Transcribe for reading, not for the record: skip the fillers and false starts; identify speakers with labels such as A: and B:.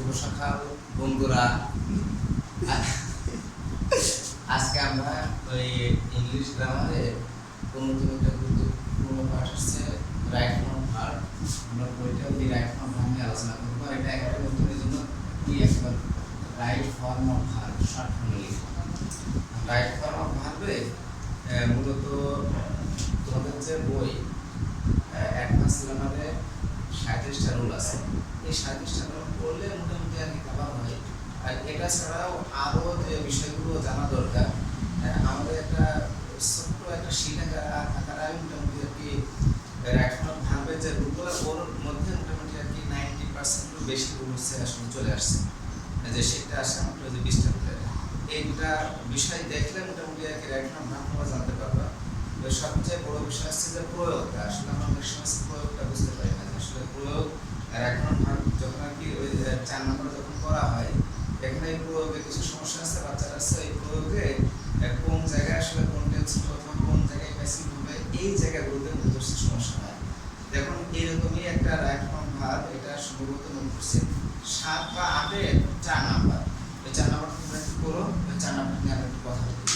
A: শুভ সকাল বন্ধুরা। আজকে আমরা ওই ইংলিশ গ্রামারে নতুন একটা গুরুত্বপূর্ণ পাঠ আসছে রাইট ফর্ম ভার্ব। আমরা বইটা ওই রাইট ফর্ম ভার্ব নিয়ে আলোচনা করবো। এটা একটা নতুনের জন্য কি একবার right form of verb short ফর্মে লিখব। রাইট ফর্ম অফ ভার্বে মূলত তোমাদের যে বই অ্যাডভান্স লেভেলে 37টা রুল আছে। এই 37টা রুল পড়লে মোটামুটি আর কি কভার হয়। আর এটা ছাড়াও আরও যে বিষয়গুলো জানা দরকার, আমাদের একটা ছোট্ট একটা শিট আকারে আমি মোটামুটি আর কি রাইট ফর্ম ভার্বের যে রুলগুলো ওর মধ্যে মোটামুটি আর কি 90% বেশি রুল হচ্ছে আসলে চলে আসছে। যে শিটটা আসে আমাদের যে 20টা রুলের, এই দুটা বিষয় দেখলে মোটামুটি আর কি রাইট ফর্ম ভার্ব জানতে পারবা। সবচেয়ে বড় বিষয় হচ্ছে যে প্রয়োগটা। আসলে আমরা অনেক সময় প্রয়োগটা বুঝতে পারি না। আসলে প্রয়োগ রাইট ফর্ম ভার্ব যখন আর কি ওই 4 নম্বরে যখন করা হয়, এখানে এই প্রয়োগে কিছু সমস্যা আছে। বাচ্চারা আছে এই প্রয়োগে কোন জায়গায় আসলে কোন টেন্স অথবা কোন জায়গায় প্যাসিভ হবে, এই জায়গাগুলোতে মূলত সমস্যা হয়। দেখুন এইরকমই একটা রাইট ফর্ম ভার্ব, এটা সম্ভবত মনে করছে 7 বা 8 4 নাম্বার। এই 4 নাম্বার তোমরা কি করো, 4 নাম্বার নিয়ে আমরা একটু কথা বলি।